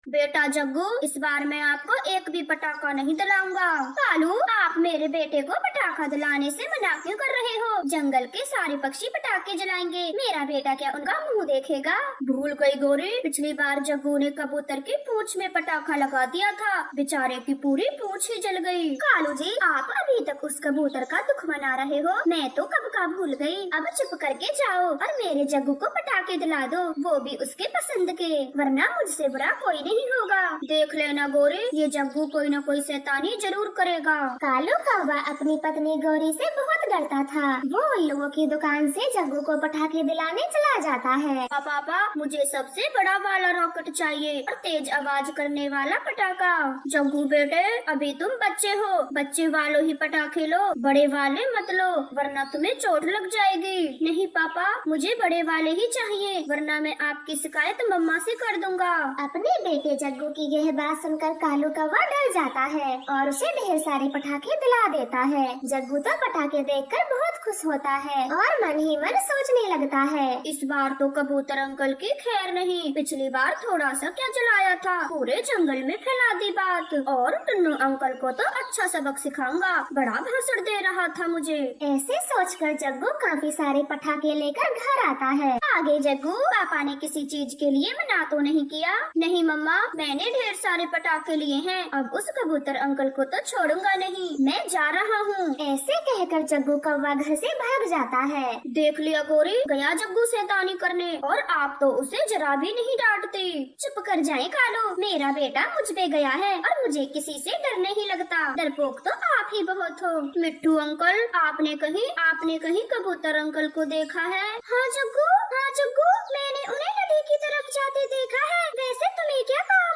बेटा जग्गू, इस बार मैं आपको एक भी पटाखा नहीं दिलाऊंगा। कालू, आप मेरे बेटे को पटाखा दिलाने से मना क्यों कर रहे हो? जंगल के सारे पक्षी पटाखे जलाएंगे, मेरा बेटा क्या उनका मुंह देखेगा? भूल गई गौरी, पिछली बार जग्गू ने कबूतर की पूंछ में पटाखा लगा दिया था, बेचारे की पूरी पूंछ ही जल गई। कालू जी, आप अभी तक उस कबूतर का दुख मना रहे हो, मैं तो कब का भूल गई। अब चुप करके जाओ और मेरे जग्गू को पटाखे दिला दो, वो भी उसके पसंद के, वरना मुझसे बुरा कोई नहीं होगा। देख लेना गौरी, ये जग्गू कोई न कोई शैतानी जरूर करेगा। कालू कौवा अपनी पत्नी गौरी से बहुत डरता था। वो उल्लुओं की दुकान से जग्गू को पटाखे दिलाने चला जाता है। पापा, मुझे सबसे बड़ा वाला रॉकेट चाहिए और तेज आवाज करने वाला पटाखा। जग्गू बेटे, अभी तुम बच्चे हो, बच्चे वालों ही पटाखे लो, बड़े वाले मत लो, वरना तुम्हें चोट लग जाएगी। नहीं पापा, मुझे बड़े वाले ही चाहिए, वरना मैं आपकी शिकायत मम्मा से कर दूंगा। अपने बेटे जग्गू की यह बात सुनकर कालू कौवा डर जाता है और उसे ढेर सारे पटाखे दिला देता है। जग्गू तो पटाखे देखकर बहुत खुश होता है और मन ही मन सोचने लगता है, इस बार तो कबूतर अंकल की खैर नहीं, पिछली बार थोड़ा सा क्या जलाया था, पूरे जंगल में फैला दी बात, और टुन्नू अंकल को तो अच्छा सबक सिखाऊंगा, बड़ा भाषण दे रहा था मुझे। ऐसे सोचकर जग्गू काफी सारे पटाखे लेकर घर आता है। आगे जग्गू, पापा ने किसी चीज के लिए मना तो नहीं किया? नहीं मम्मा, मैंने ढेर सारे पटाखे लिए हैं, अब उस कबूतर अंकल को तो छोड़ूंगा नहीं, मैं जा रहा हूँ। ऐसे कहकर जग्गू कौवा घर से भाग जाता है। देख लिया गौरी, गया जग्गू शैतानी करने, और आप तो उसे जरा भी नहीं डांटते। चुप कर जाए कालू, मेरा बेटा मुझ पे गया है और मुझे किसी से डर नहीं लगता, डरपोक तो आप ही बहुत हो। मिट्टू अंकल, आपने कहीं कबूतर अंकल को देखा है? हाँ जग्गू, मैंने उन्हें नदी की तरफ जाते देखा है। वैसे तुम्हें क्या काम?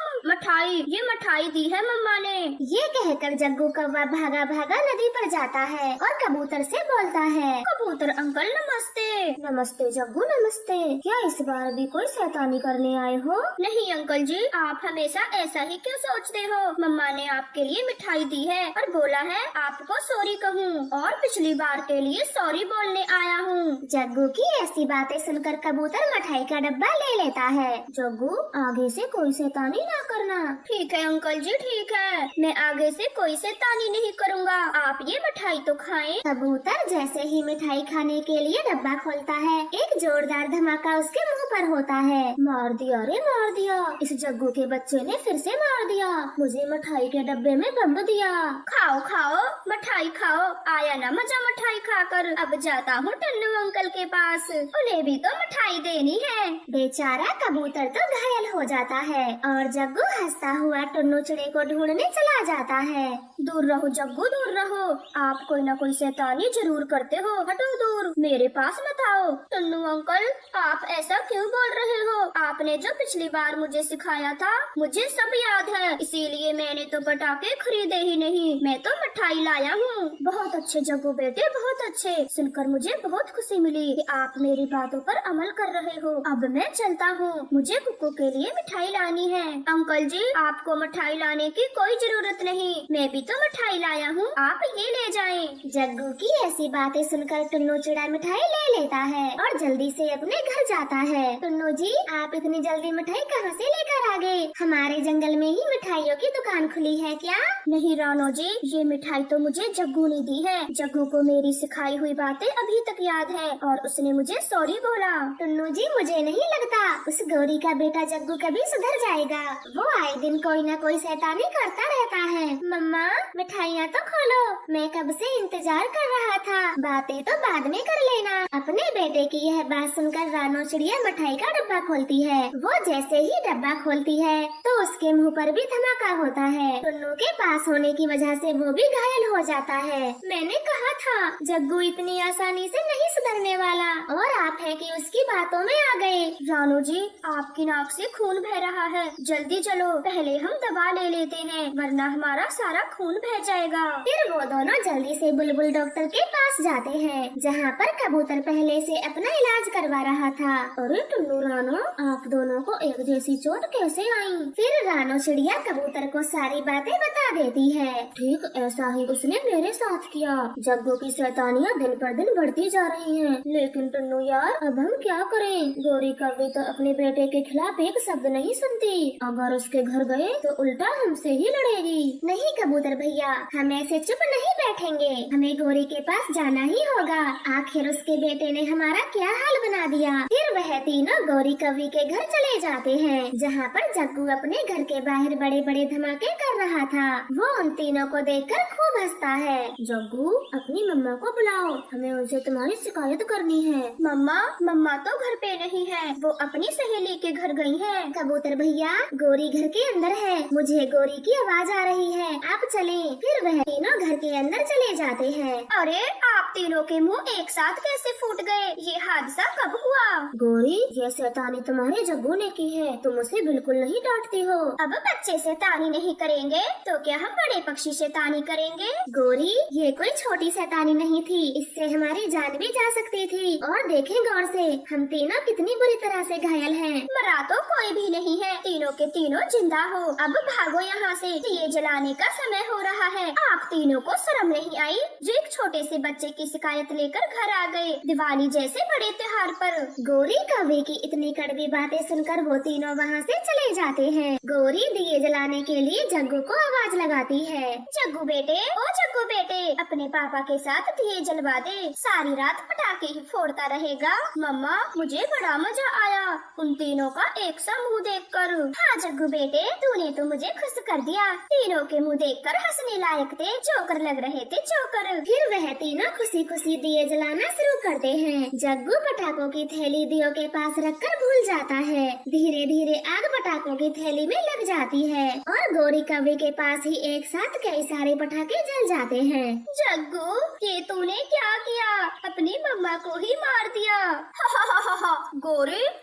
ये मिठाई दी है मम्मा ने। ये कहकर जग्गू कौवा भागा भागा नदी पर जाता है और कबूतर से बोलता है, कबूतर अंकल नमस्ते। नमस्ते जग्गू, नमस्ते। क्या इस बार भी कोई शैतानी करने आए हो? नहीं अंकल जी, आप हमेशा ऐसा ही क्यों सोचते हो? मम्मा ने आपके लिए मिठाई दी है और बोला है आपको सॉरी कहूँ, और पिछली बार के लिए सॉरी बोलने आया हूँ। जग्गू की ऐसी बातें सुनकर कबूतर मिठाई का डब्बा ले लेता है। जग्गू, आगे से कोई शैतानी ना करना। ठीक है अंकल जी, ठीक है, मैं आगे से कोई शैतानी नहीं करूँगा, आप ये मिठाई तो खाएं। कबूतर जैसे ही मिठाई खाने के लिए डब्बा खोलता है, एक जोरदार धमाका उसके मुंह पर होता है। मार दिया रे मार दिया, इस जग्गू के बच्चे ने फिर से मार दिया, मुझे मिठाई के डब्बे में बम दिया। खाओ खाओ मिठाई खाओ, आया ना मजा मिठाई खाकर। अब जाता हूँ टन्नू अंकल के पास, उन्हें भी तो मिठाई देनी है। बेचारा कबूतर तो घायल हो जाता है और जग्गू हंसता हुआ टुन्नू चिड़े को ढूंढने चला जाता है। दूर रहो जग्गू, दूर रहो, आप कोई न कोई शैतानी जरूर करते हो, हटो दूर, मेरे पास मत आओ। टुन्नू अंकल, आप ऐसा क्यों बोल रहे हो? आपने जो पिछली बार मुझे सिखाया था, मुझे सब याद है, इसीलिए मैंने तो पटाखे खरीदे ही नहीं, मैं तो मिठाई लाया हूँ। बहुत अच्छे जग्गू बेटे, बहुत अच्छे, सुनकर मुझे बहुत खुशी मिली कि आप मेरी बातों पर अमल कर रहे हो। अब मैं चलता हूँ, मुझे कुक्कू के लिए मिठाई लानी है। अंकल जी, आपको मिठाई लाने की कोई जरूरत नहीं, मैं भी तो मिठाई लाया हूँ, आप ये ले जाएं। जग्गू की ऐसी बातें सुनकर टुन्नू चिड़ा मिठाई ले लेता है और जल्दी से अपने घर जाता है। टुन्नू जी, आप इतनी जल्दी मिठाई कहाँ से लेकर आ गए? हमारे जंगल में ही मिठाइयों की दुकान खुली है क्या? नहीं रानो जी, ये मिठाई तो मुझे जग्गू ने दी है। जग्गू को मेरी सिखाई हुई बातें अभी तक याद है और उसने मुझे सॉरी बोला। टुन्नू जी, मुझे नहीं लगता उस गौरी का बेटा जग्गू कभी सुधर जाएगा, वो आए दिन कोई न कोई शैतानी करता रहता है। मम्मा, मिठाइयाँ तो खोलो, मैं कब से इंतजार कर रहा था, बातें तो बाद में कर लेना। अपने बेटे की यह बात सुनकर रानो चिड़िया मिठाई का डब्बा खोलती है। वो जैसे ही डब्बा खोलती है तो उसके मुंह पर भी धमाका होता है। टुन्नू के पास होने की वजह से वो भी घायल हो जाता है। मैंने कहा था जग्गू इतनी आसानी से नहीं सुधरने वाला, और आप है कि उसकी बातों में आ गए। रानो जी, आपकी नाक से खून बह रहा है, जल्दी चलो, पहले हम दवा ले लेते हैं, वरना हमारा सारा खून बह जाएगा। फिर वो दोनों जल्दी से बुलबुल डॉक्टर के पास जाते हैं, जहाँ पर कबूतर पहले से अपना इलाज करवा रहा था। अरे टुन्नू रानो, आप दोनों को एक जैसी चोट कैसे आई? फिर रानो चिड़िया कबूतर को सारी बातें बता देती है। ठीक ऐसा ही उसने मेरे साथ किया। जग्गू की शैतानियाँ दिन पर दिन बढ़ती जा रही हैं। लेकिन टुन्नू यार, अब हम क्या करें? गौरी कभी तो अपने बेटे के खिलाफ एक शब्द नहीं सुनती, अगर उसके घर गए तो उल्टा हमसे ही लड़ेगी। नहीं कबूतर भैया, हम ऐसे चुप नहीं बैठेंगे, हमें गौरी के पास जाना ही होगा। आखिर उसके बेटे ने हमारा क्या हाल बना दिया। फिर वह तीनों गौरी कवि के घर चले जाते हैं, जहाँ पर जग्गू अपने घर के बाहर बड़े बड़े धमाके कर रहा था। वो उन तीनों को देखकर खूब हंसता है। जग्गू, अपनी मम्मा को बुलाओ, हमें उनसे तुम्हारी शिकायत करनी है। मम्मा तो घर पे नहीं है, वो अपनी सहेली के घर गई है। कबूतर भैया, गोरी घर के अंदर है, मुझे गोरी की आवाज आ रही है, आप चलें। फिर वह तीनों घर के अंदर चले जाते हैं। अरे, आप तीनों के मुंह एक साथ कैसे फूट गए? ये हादसा कब हुआ? गोरी, ये शैतानी तुम्हारे जग्गू ने की है, तुम उसे बिल्कुल नहीं डांटती हो। अब बच्चे शैतानी नहीं करेंगे तो क्या हम बड़े पक्षी शैतानी करेंगे? गोरी, ये कोई छोटी शैतानी नहीं थी, इससे हमारी जान भी जा सकती थी। और देखें गौर से, हम तीनों कितनी बुरी तरह से घायल हैं। मरा तो कोई भी नहीं है, तीनों के तीनों जिंदा हो। अब भागो यहाँ से, दिए जलाने का समय हो रहा है। आप तीनों को शर्म नहीं आई जो एक छोटे से बच्चे की शिकायत लेकर घर आ गए, दिवाली जैसे बड़े त्योहार पर। गौरी कवि की इतनी कड़वी बातें सुनकर वो तीनों वहाँ से चले जाते हैं। गौरी दिए जलाने के लिए जग्गू को आवाज लगाती है। जग्गू बेटे, ओ जग्गू बेटे, अपने पापा के साथ दिए जलवा दे, सारी रात पटाखे ही फोड़ता रहेगा। मम्मा, मुझे बड़ा मजा आया उन तीनों का एक सा मुँह देखकर। हाँ जग्गू बेटे, तूने तो मुझे खुश कर दिया, तीनों के मुँह देखकर हंसने लायक थे, जोकर लग रहे थे, जोकर। फिर वह तीनों खुशी खुशी दिए जलाना शुरू करते हैं। जग्गू पटाखों की थैली दियों के पास रखकर भूल जाता है। धीरे धीरे आग पटाखों की थैली में लग जाती है और गौरी कवि के पास ही एक साथ कई सारे पटाखे जल जाते हैं। जग्गू, ये तूने क्या किया? अपनी मम्मा को ही मार दिया।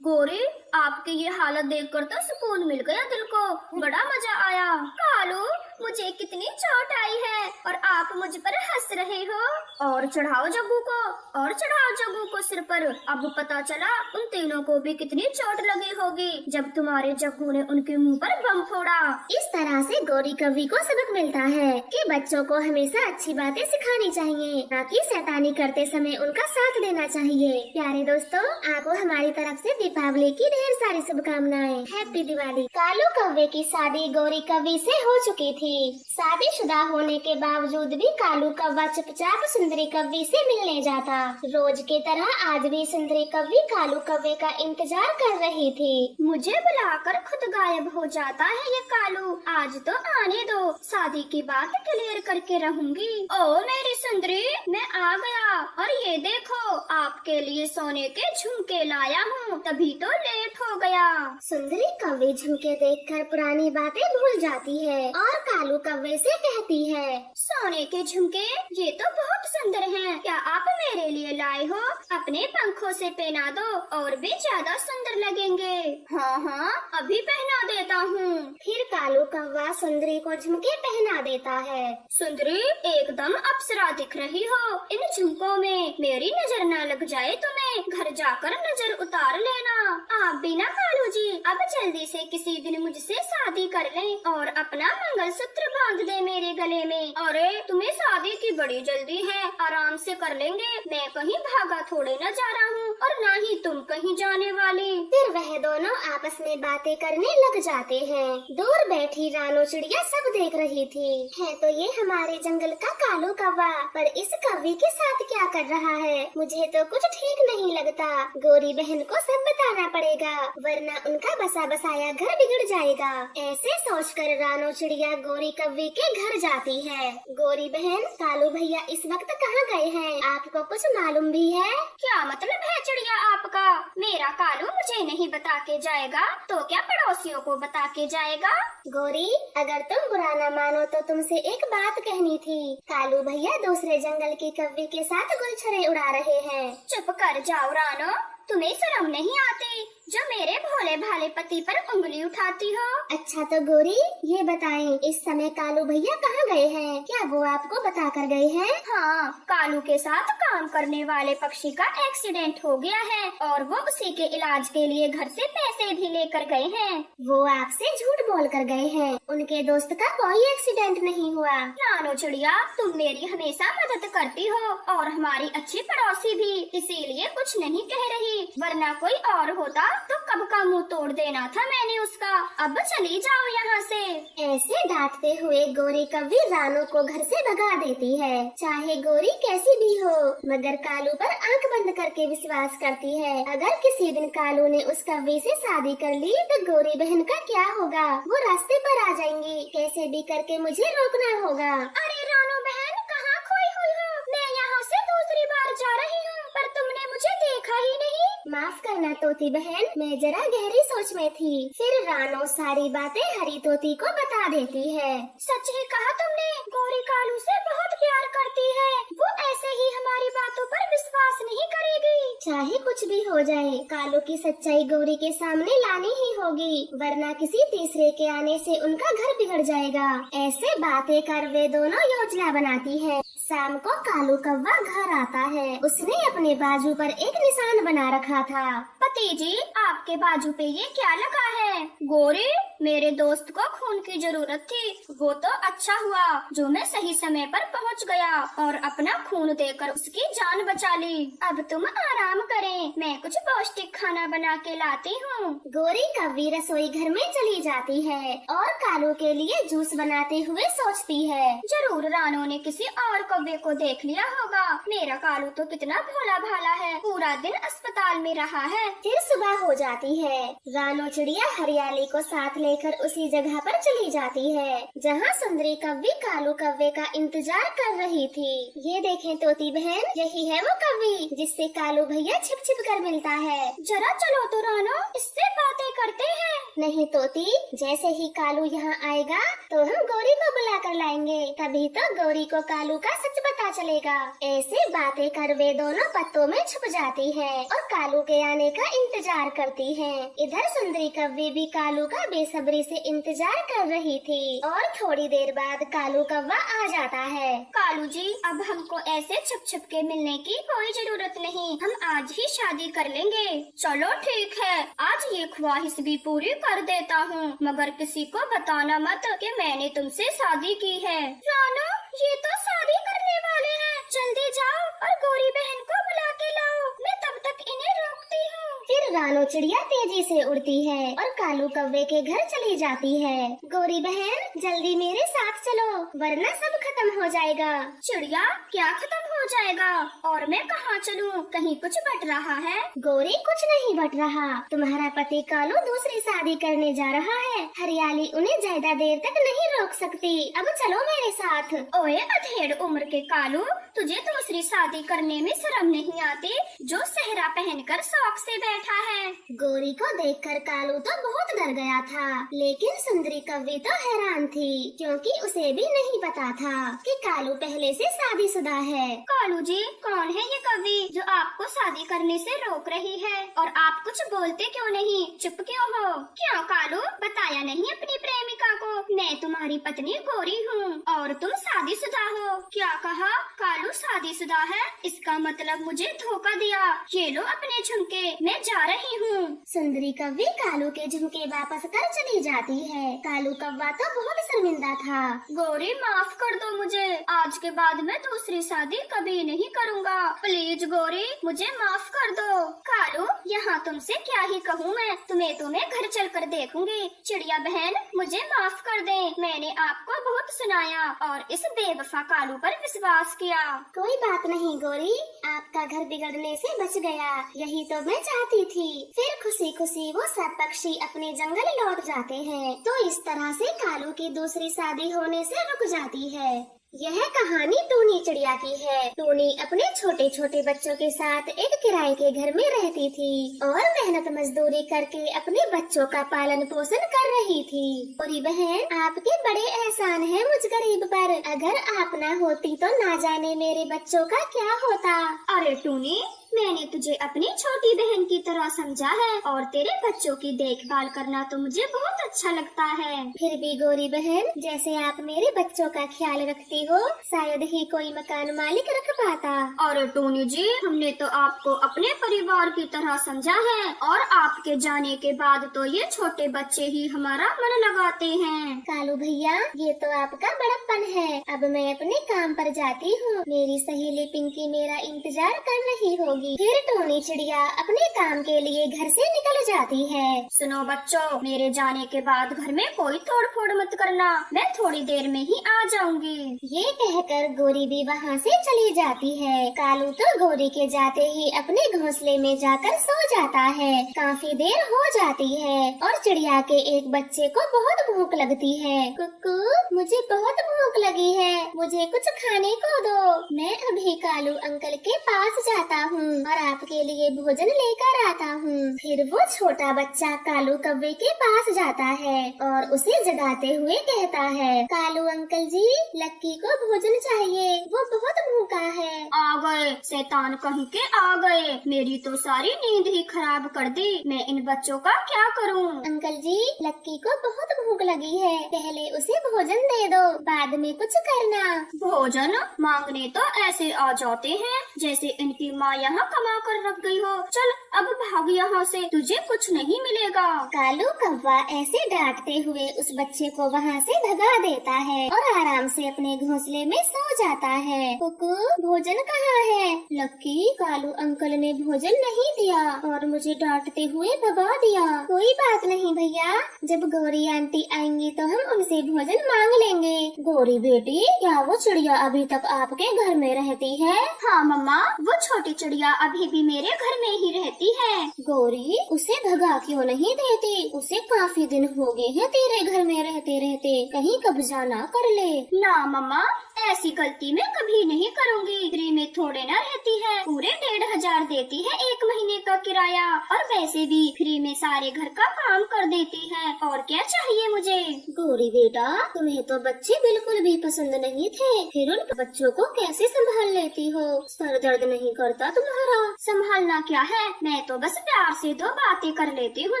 गोरी, आपकी ये हालत देखकर तो सुकून मिल गया दिल को, बड़ा मजा आया। कालू, मुझे कितनी चोट आई है और आप मुझ पर हंस रहे हो। और चढ़ाओ जग्गू को सिर पर। अब पता चला उन तीनों को भी कितनी चोट लगी होगी जब तुम्हारे जग्गू ने उनके मुंह पर बम फोड़ा। इस तरह से गौरी कवि को सबक मिलता है कि बच्चों को हमेशा अच्छी बातें सिखानी चाहिए, न कि शैतानी करते समय उनका साथ देना चाहिए। प्यारे दोस्तों, आपको हमारी तरफ से दीपावली की ढेर सारी शुभकामनाएं। हैप्पी दिवाली। कालू कव्वे की शादी गौरी कवि से हो चुकी थी। शादीशुदा होने के बावजूद भी कालू कौवा चुपचाप सुंदरी कव्वी से मिलने जाता। रोज की तरह आज भी सुंदरी कव्वी कालू कव्वे का इंतजार कर रही थी। मुझे बुलाकर खुद गायब हो जाता है ये कालू, आज तो आने दो, शादी की बात क्लियर करके रहूंगी। ओ मेरी सुंदरी, मैं आ गया और ये देखो आपके लिए सोने के झुमके लाया हूँ, तभी तो लेट हो गया। सुंदरी कव्वी झुमके देखकर पुरानी बातें भूल जाती है और कालू कव्वे से कहती है, सोने के झुमके ये तो बहुत सुंदर हैं, क्या आप मेरे लिए लाए हो? अपने पंखों से पहना दो और भी ज्यादा सुंदर लगेंगे। हाँ, अभी पहना देता हूँ। फिर कालू कौवा सुंदरी को झुमके पहना देता है। सुंदरी, एकदम अप्सरा दिख रही हो इन झुमकों में, मेरी नजर न लग जाए तुम्हें, घर जाकर नजर उतार लेना। आप भी ना कालू जी, अब जल्दी से किसी दिन मुझसे शादी कर लें और अपना मंगलसूत्र बांध दे मेरे गले में। अरे तुम्हें शादी की बड़ी जल्दी है, आराम से कर लेंगे, मैं कहीं भागा थोड़े न जा रहा हूँ और न ही तुम कहीं जाने वाली। फिर वह दोनों आपस में बातें करने लग जाते हैं। दूर बैठी रानो चिड़िया सब देख रही थी। है तो ये हमारे जंगल का कालू कौवा, पर इस कव्वी के साथ क्या कर रहा है, मुझे तो कुछ ठीक नहीं लगता। गौरी बहन को सब बताना पड़ेगा, वरना उनका बसा बसाया घर बिगड़ जाएगा। ऐसे सोचकर रानो चिड़िया गौरी कव्वी के घर जाती है। गौरी बहन, कालू भैया इस वक्त कहाँ गए हैं, आपको कुछ मालूम भी है? क्या मतलब है चिड़िया आपका? मेरा कालू मुझे नहीं बता के जाएगा तो क्या पड़ोसियों को बता के जाएगा? गौरी, अगर तुम बुरा न मानो तो तुमसे एक बात कहनी थी। कालू भैया दूसरे जंगल की कव्वी के साथ गुलछड़े उड़ा रहे हैं। चुप कर जाओ रानो, तुम्हें शर्म नहीं आती जो मेरे भोले भाले पति पर उंगली उठाती हो? अच्छा तो गौरी ये बताएं, इस समय कालू भैया कहाँ गए हैं, क्या वो आपको बता कर गए हैं? हाँ, कालू के साथ काम करने वाले पक्षी का एक्सीडेंट हो गया है और वो उसी के इलाज के लिए घर से पैसे भी लेकर गए हैं। वो आपसे झूठ बोल कर गए हैं, उनके दोस्त का कोई एक्सीडेंट नहीं हुआ। नानो चिड़िया, तुम मेरी हमेशा मदद करती हो और हमारी अच्छी पड़ोसी भी, इसीलिए कुछ नहीं कह रही, वरना कोई और होता तो कब का मुंह तोड़ देना था मैंने उसका। अब चली जाओ यहाँ से। ऐसे डांटते हुए गौरी कव्वी रानो को घर से भगा देती है। चाहे गौरी कैसी भी हो, मगर कालू पर आंख बंद करके विश्वास करती है। अगर किसी दिन कालू ने उस कव्वी से शादी कर ली तो गौरी बहन का क्या होगा? वो रास्ते पर आ जाएंगी, कैसे भी करके मुझे रोकना होगा। अरे रानो बहन, कहाँ खोई हुई हो? मैं यहाँ से दूसरी बार जा रही हूँ, पर तुमने मुझे देखा ही नहीं। माफ करना तोती बहन, मैं जरा गहरी सोच में थी। फिर रानो सारी बातें हरी तोती को बता देती है। सच ही कहा तुमने, गौरी कालू से बहुत प्यार करती है। वो ऐसे ही हमारी बातों पर विश्वास नहीं करेगी। चाहे कुछ भी हो जाए, कालू की सच्चाई गौरी के सामने लानी ही होगी, वरना किसी तीसरे के आने से उनका घर बिगड़ जाएगा। ऐसे बातें कर वे दोनों योजना बनाती है। शाम को कालू कौवा घर आता है। उसने अपने बाजू पर एक निशान बना रखा था। पति जी, आपके बाजू पे ये क्या लगा है? गौरी, मेरे दोस्त को खून की जरूरत थी। वो तो अच्छा हुआ जो मैं सही समय पर पहुंच गया और अपना खून देकर उसकी जान बचा ली। अब तुम आराम करें, मैं कुछ पौष्टिक खाना बना के लाती हूँ। गौरी कव्वी रसोई घर में चली जाती है और कालू के लिए जूस बनाते हुए सोचती है, जरूर रानो ने किसी और कव्वे को देख लिया होगा। मेरा कालू तो कितना भोला भाला है, पूरा दिन अस्पताल में रहा है। फिर सुबह हो जाती है। रानो चिड़िया हरियाली को साथ लेकर उसी जगह पर चली जाती है जहाँ सुंदरी कव्वी कालू कव्वे का इंतजार कर रही थी। ये देखें तोती बहन, यही है वो कव्वी जिससे कालू भैया छिप छिप कर मिलता है। जरा चलो तो रानो, इससे बातें करते हैं। नहीं तोती, जैसे ही कालू यहाँ आएगा तो हम गौरी को बुला कर लाएंगे, तभी तो गौरी को कालू का सच पता चलेगा। ऐसे बातें कर वे दोनों पत्तों में छुप जाती है और कालू के आने का इंतजार करती है। इधर सुंदरी कव्वी भी कालू का बेसब्री से इंतजार कर रही थी और थोड़ी देर बाद कालू कौवा आ जाता है। कालू जी, अब हमको ऐसे छुप छुप के मिलने की कोई जरूरत नहीं, हम आज ही शादी कर लेंगे। चलो ठीक है, आज ये ख्वाहिश भी पूरी कर देता हूँ, मगर किसी को बताना मत कि मैंने तुमसे शादी की है। रानो, ये तो शादी करने वाले हैं, जल्दी जाओ और गौरी बहन को बुला के लाओ, मैं तब तक इन्हें रोकती हूँ। फिर रानो चिड़िया तेजी से उड़ती है और कालू कौवे के घर चली जाती है। गौरी बहन, जल्दी मेरे साथ चलो, वरना सब खत्म हो जाएगा। चिड़िया, क्या खत्म हो जाएगा? और मैं कहाँ चलूँ? कहीं कुछ बट रहा है? गौरी, कुछ नहीं बट रहा। तुम्हारा पति कालू दूसरी शादी करने जा रहा है। हरियाली उन्हें ज्यादा देर तक नहीं रोक सकती। अब चलो मेरे साथ। ओए अधेड़ उम्र के कालू, तुझे दूसरी शादी करने में शर्म नहीं आती, जो सेहरा पहनकर शौक से बैठा है। गौरी को देखकर कालू तो बहुत डर गया था, लेकिन सुंदरी कव्वी तो हैरान थी, क्योंकि उसे भी नहीं पता था कि कालू पहले से शादीशुदा है। कालू जी, कौन है ये कव्वी जो आपको शादी करने से रोक रही है? और आप कुछ बोलते क्यों नहीं? चुप क्यों हो? क्यों कालू, बताया नहीं अपनी प्रेमिका को? मैं तुम्हारी पत्नी गौरी हूँ और तुम शादीशुदा हो। क्या कहा? कालू शादीशुदा है, इसका मतलब मुझे धोखा दिया। ये लो अपने झुमके, मैं जा रही हूँ। सुंदरी कव्वी कालू के झुमके वापस कर चली जाती है। कालू कौवा तो बहुत शर्मिंदा था। गौरी, माफ कर दो मुझे, आज के बाद मैं दूसरी शादी कभी नहीं करूँगा। प्लीज गौरी, मुझे माफ कर दो। कालू, यहाँ तुमसे क्या ही कहूँ मैं, तुम्हें तो मैं घर चल कर देखूंगी। चिड़िया बहन, मुझे माफ कर दे, मैंने आपको बहुत सुनाया और इस बेवफा कालू पर विश्वास किया। कोई बात नहीं गौरी, आपका घर बिगड़ने से बच गया, यही तो मैं चाहती थी। फिर खुशी खुशी वो सब पक्षी अपने जंगल लौट जाते हैं। तो इस तरह से कालू की दूसरी शादी होने से रुक जाती है। यह कहानी टूनी चिड़िया की है। टूनी अपने छोटे छोटे बच्चों के साथ एक किराए के घर में रहती थी और मेहनत मजदूरी करके अपने बच्चों का पालन पोषण कर रही थी। गौरी बहन, आपके बड़े एहसान हैं मुझ गरीब पर। अगर आप ना होती तो ना जाने मेरे बच्चों का क्या होता। अरे टूनी, मैंने तुझे अपनी छोटी बहन की तरह समझा है और तेरे बच्चों की देखभाल करना तो मुझे बहुत अच्छा लगता है। फिर भी गौरी बहन, जैसे आप मेरे बच्चों का ख्याल रखती हो, शायद ही कोई मकान मालिक रख पाता। और टोनी जी, हमने तो आपको अपने परिवार की तरह समझा है और आपके जाने के बाद तो ये छोटे बच्चे ही हमारा मन लगाते हैं। कालू भैया, ये तो आपका बड़प्पन है। अब मैं अपने काम पर जाती हूँ। मेरी सहेली पिंकी मेरा इंतजार कर रही होगी। होगी। फिर टोनी चिड़िया अपने काम के लिए घर से निकल जाती है। सुनो बच्चों, मेरे जाने के बाद घर में कोई तोड़ फोड़ मत करना, मैं थोड़ी देर में ही आ जाऊंगी। ये कहकर गोरी भी वहाँ से चली जाती है। कालू तो गोरी के जाते ही अपने घोंसले में जाकर सो जाता है। काफी देर हो जाती है और चिड़िया के एक बच्चे को बहुत भूख लगती है। कुकू, मुझे बहुत भूख लगी है, मुझे कुछ खाने को दो। मैं अभी कालू अंकल के पास जाता हूँ और आपके लिए भोजन लेकर आता हूँ। फिर वो छोटा बच्चा कालू कौवे के पास जाता है और उसे जगाते हुए कहता है, कालू अंकल जी, लक्की को भोजन चाहिए, वो बहुत भूखा है। आ गए, शैतान कहीं के आ गए, मेरी तो सारी नींद ही खराब कर दी। मैं इन बच्चों का क्या करूँ? अंकल जी, लक्की को बहुत भूख लगी है, पहले उसे भोजन दे दो, बाद में कुछ करना। भोजन मांगने तो ऐसे आ जाते हैं जैसे इनकी माँ यहाँ कमा कर रख गई हो। चल अब भाग यहाँ से, तुझे कुछ नहीं मिलेगा। कालू कौवा ऐसे डांटते हुए उस बच्चे को वहाँ से भगा देता है और आराम से अपने घोंसले में सो जाता है। कुकू, भोजन कहाँ है? लक्की, कालू अंकल ने भोजन नहीं दिया और मुझे डांटते हुए भगा दिया। कोई बात नहीं भैया, जब गौरी आंटी आएंगी तो हम उनसे भोजन मांग लेंगे। गौरी बेटी, क्या वो चिड़िया अभी तक आपके घर में रहती है? हाँ मम्मा, वो छोटी चिड़िया अभी भी मेरे घर में ही रहती है। गौरी, उसे भगा क्यों नहीं देती? उसे काफी दिन हो गए हैं तेरे घर में रहते रहते, कहीं कब्जा ना कर ले। ना मम्मा, ऐसी गलती मैं कभी नहीं करूँगी। फ्री में थोड़े न रहती है, पूरे 1500 देती है 1 महीने का किराया, और वैसे भी फ्री में सारे घर का काम कर देती है। और क्या चाहिए मुझे? गौरी बेटा, तुम्हें तो बच्चे बिल्कुल भी पसंद नहीं थे, फिर उन बच्चों को कैसे संभाल लेती हो? सर दर्द नहीं करता तुम्हारा? संभालना क्या है, मैं तो बस प्यार से 2 बातें कर लेती हूँ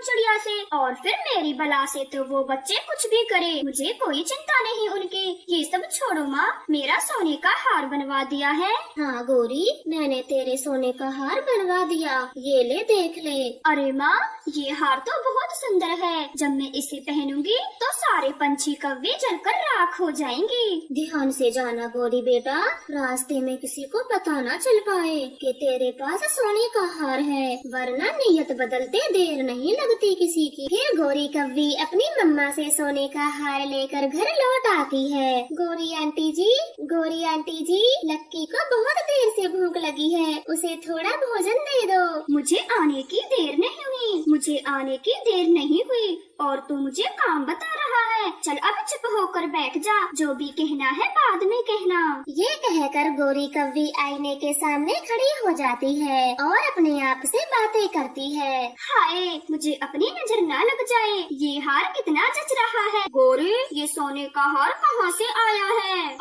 चिड़िया से, और फिर मेरी बला से तो वो बच्चे कुछ भी करे, मुझे कोई चिंता नहीं उनकी। ये सब छोड़ो माँ, मेरा सोने का हार बनवा दिया है। हाँ गौरी, मैंने तेरे सोने का हार बनवा दिया, ये ले देख ले। अरे माँ, ये हार तो बहुत सुंदर है, जब मैं इसे पहनूंगी तो सारे पंछी कौवे जलकर राख हो जाएंगी। ध्यान से जाना गौरी बेटा, रास्ते में किसी को पता न चल पाए कि तेरे पास सोने का हार है, वरना नियत बदलते देर नहीं लगती किसी की। फिर गौरी कौवी अपनी मम्मा से सोने का हार लेकर घर लौट आती है। गौरी आंटी जी, लक्की को बहुत देर से भूख लगी है, उसे थोड़ा भोजन दे दो। मुझे आने की देर नहीं हुई और तू मुझे काम बता रहा है। चल अब चुप होकर बैठ जा, जो भी कहना है बाद में कहना। ये कहकर गौरी कौवी आईने के सामने खड़ी हो जाती है और अपने आप से बातें करती है। हाय, मुझे अपनी नजर ना लग जाए, ये हार कितना जच रहा है। गौरी, ये सोने का हार कहाँ से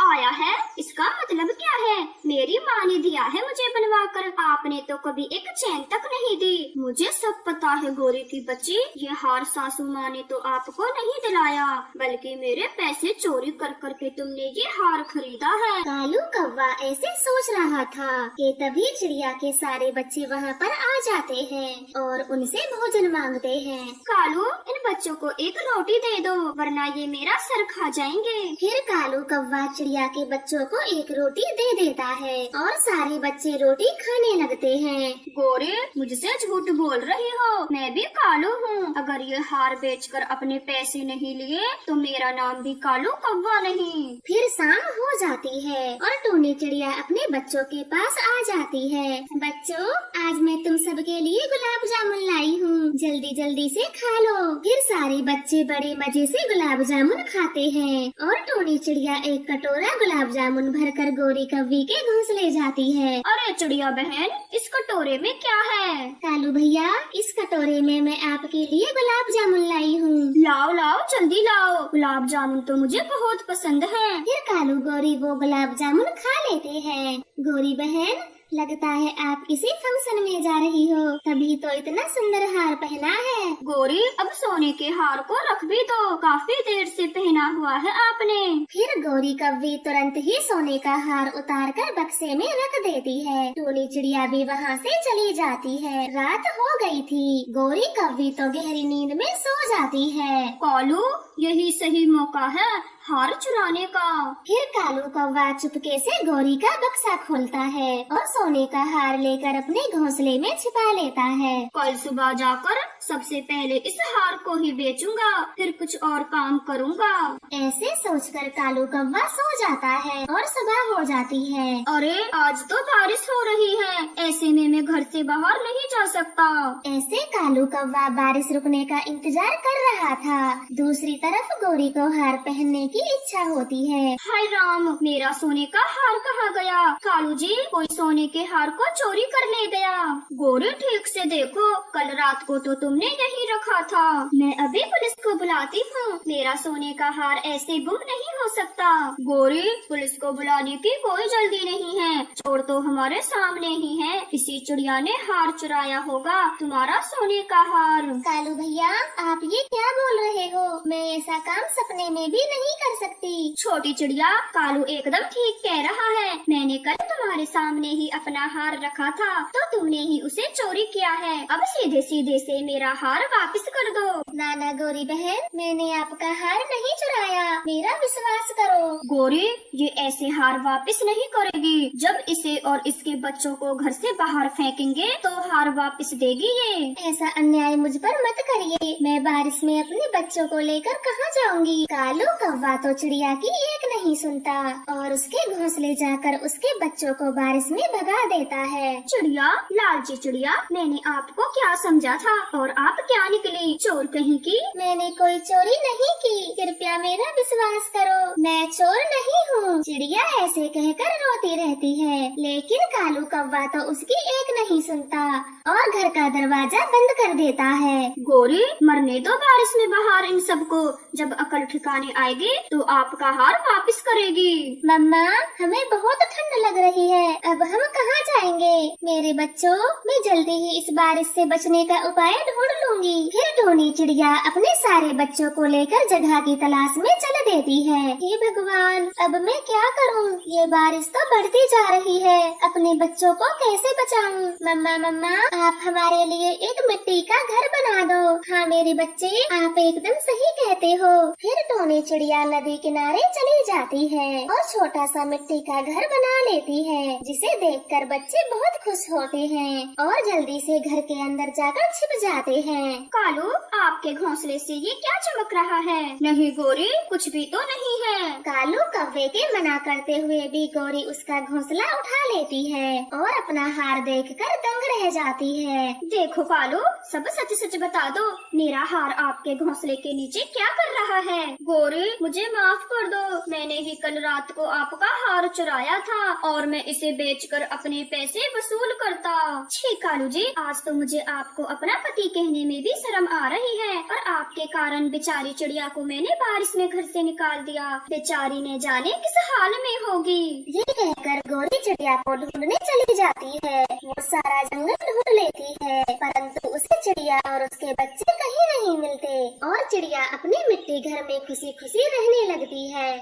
आया है? इसका मतलब क्या है? मेरी माँ ने दिया है मुझे बनवा कर, आपने तो कभी एक चैन तक नहीं दी। मुझे सब पता है गौरी की बच्ची, ये हार सासू माँ ने तो आपको नहीं दिलाया, बल्कि मेरे पैसे चोरी कर करके तुमने ये हार खरीदा है। कालू कौवा ऐसे सोच रहा था कि तभी चिड़िया के सारे बच्चे वहाँ पर आ जाते हैं और उनसे भोजन मांगते हैं। कालू, इन बच्चों को एक रोटी दे दो, वरना ये मेरा सर खा जाएंगे। फिर कालू कौवा चिड़िया के बच्चों को एक रोटी दे देता है और सारे बच्चे रोटी खाने लगते हैं। गोरे, मुझसे झूठ बोल रही हो, मैं भी कालू हूँ। अगर ये हार बेचकर अपने पैसे नहीं लिए तो मेरा नाम भी कालू कौवा नहीं। फिर शाम हो जाती है और टोनी चिड़िया अपने बच्चों के पास आ जाती है। बच्चों, आज मैं तुम सबके लिए गुलाब जामुन लाई हूँ, जल्दी जल्दी से खा लो। फिर सारे बच्चे बड़े मजे से गुलाब जामुन खाते हैं और टोनी चिड़िया एक कटोरा गुलाब जामुन भरकर गौरी कौवी के घोंसले जाती है। अरे चिड़िया बहन, इस कटोरे में क्या है? कालू भैया, इस कटोरे में मैं आपके लिए गुलाब जामुन लाई हूँ। लाओ लाओ, जल्दी लाओ, गुलाब जामुन तो मुझे बहुत पसंद है। फिर कालू गौरी वो गुलाब जामुन खा लेते हैं। गौरी बहन, लगता है आप किसी फंक्शन में जा रही हो, तभी तो इतना सुंदर हार पहना है। गौरी, अब सोने के हार को रख भी दो, काफी देर से पहना हुआ है आपने। फिर गौरी कौवी तुरंत ही सोने का हार उतारकर बक्से में रख देती है। टोनी चिड़िया भी वहाँ से चली जाती है। रात हो गई थी। गौरी कौवी तो गहरी नींद में सो जाती है। कालू, यही सही मौका है हार चुराने का। फिर कालू कौवा चुपके से गौरी का बक्सा खोलता है और सोने का हार लेकर अपने घोंसले में छिपा लेता है। कल सुबह जाकर सबसे पहले इस हार को ही बेचूंगा, फिर कुछ और काम करूंगा। ऐसे सोचकर कालू कौवा सो जाता है और सुबह हो जाती है। अरे आज तो बारिश हो रही है, ऐसे में मैं घर से बाहर नहीं जा सकता। ऐसे कालू कौवा बारिश रुकने का इंतजार कर रहा था। दूसरी तरफ गोरी को हार पहनने की इच्छा होती है। हाय राम, मेरा सोने का हार कहाँ गया? कालू जी, कोई सोने के हार को चोरी कर ले गया। गोरी ठीक से देखो, कल रात को तो तुमने यहीं रखा था। मैं अभी पुलिस को बुलाती हूँ, मेरा सोने का हार ऐसे गुम नहीं हो सकता। गोरी, पुलिस को बुलाने की कोई जल्दी नहीं है, चोर तो हमारे सामने ही है। किसी चिड़िया ने हार चुराया होगा, तुम्हारा सोने का हार। कालू भैया, आप ये क्या बोल रहे हो? मैं ऐसा काम सपने में भी नहीं कर सकती। छोटी चिड़िया, कालू एकदम ठीक कह रहा है। मैंने कल तुम्हारे सामने ही अपना हार रखा था, तो तुमने ही उसे चोरी किया है। अब सीधे सीधे से मेरा हार वापस कर दो। नाना गोरी बहन, मैंने आपका हार नहीं चुराया, मेरा विश्वास करो। गोरी, ये ऐसे हार वापस नहीं करेगी। जब इसे और इसके बच्चों को घर से बाहर फेंकेंगे तो हार वापस देगी ये। ऐसा अन्याय मुझ पर मत करिए, मैं बारिश में अपने बच्चों को लेकर कहाँ जाऊंगी? कालू कौवा तो चिड़िया की एक नहीं सुनता और उसके घोंसले जाकर उसके बच्चों को बारिश में भगा देता है। चिड़िया, लालची चिड़िया, मैंने आपको क्या समझा था और आप क्या निकली? चोर कहीं की? मैंने कोई चोरी नहीं की, कृपया मेरा विश्वास करो, मैं चोर नहीं हूँ। चिड़िया ऐसे कहकर रोती रहती है, लेकिन कालू कौवा तो उसकी एक नहीं सुनता और घर का दरवाजा बंद कर देता है। गोरी, मरने दो बारिश में बाहर इन सबको, जब अकल ठिकाने आएगी तो आपका हार वापस करेगी। मम्मा, हमें बहुत ठंड लग रही है, अब हम कहाँ जाएंगे? मेरे बच्चों, मैं जल्दी ही इस बारिश से बचने का उपाय ढूंढ लूंगी। फिर टोनी चिड़िया अपने सारे बच्चों को लेकर जगह की तलाश में चल देती है। हे भगवान, अब मैं क्या करूँ? ये बारिश तो बढ़ती जा रही है, अपने बच्चों को कैसे बचाऊँ? मम्मा मम्मा, आप हमारे लिए एक मिट्टी का घर बना दो। हाँ मेरे बच्चे, आप एकदम सही कहते हो। फिर टोनी चिड़िया नदी किनारे चली जाती है और छोटा सा मिट्टी का घर बना लेती है, जिसे देखकर बच्चे बहुत खुश होते हैं और जल्दी से घर के अंदर जाकर छिप जाते हैं। कालू, आपके घोंसले से ये क्या चमक रहा है? नहीं गोरी, कुछ भी तो नहीं है। कालू कौवे के मना करते हुए भी गोरी उसका घोंसला उठा लेती है और अपना हार देखकर दंग रह जाती है। देखो कालू, सब सच सच बता दो, मेरा हार आपके घोंसले के नीचे क्या कर रहा है? गोरी, मुझे माफ कर दो, मैंने ही कल रात को आपका हार चुराया था और मैं इसे बेचकर अपने पैसे वसूल करता। छी कालू जी, आज तो मुझे आपको अपना पति कहने में भी शर्म आ रही है और आपके कारण बेचारी चिड़िया को मैंने बारिश में घर से निकाल दिया। बेचारी ने जाने किस हाल में होगी। ये कहकर गोरी चिड़िया को ढूंढने चली जाती है। वो सारा जंगल ढूंढ लेती है, परंतु उसे चिड़िया और उसके बच्चे कहीं नहीं मिलते और चिड़िया अपने मिट्टी घर में खुशी खुशी रहने लगती है।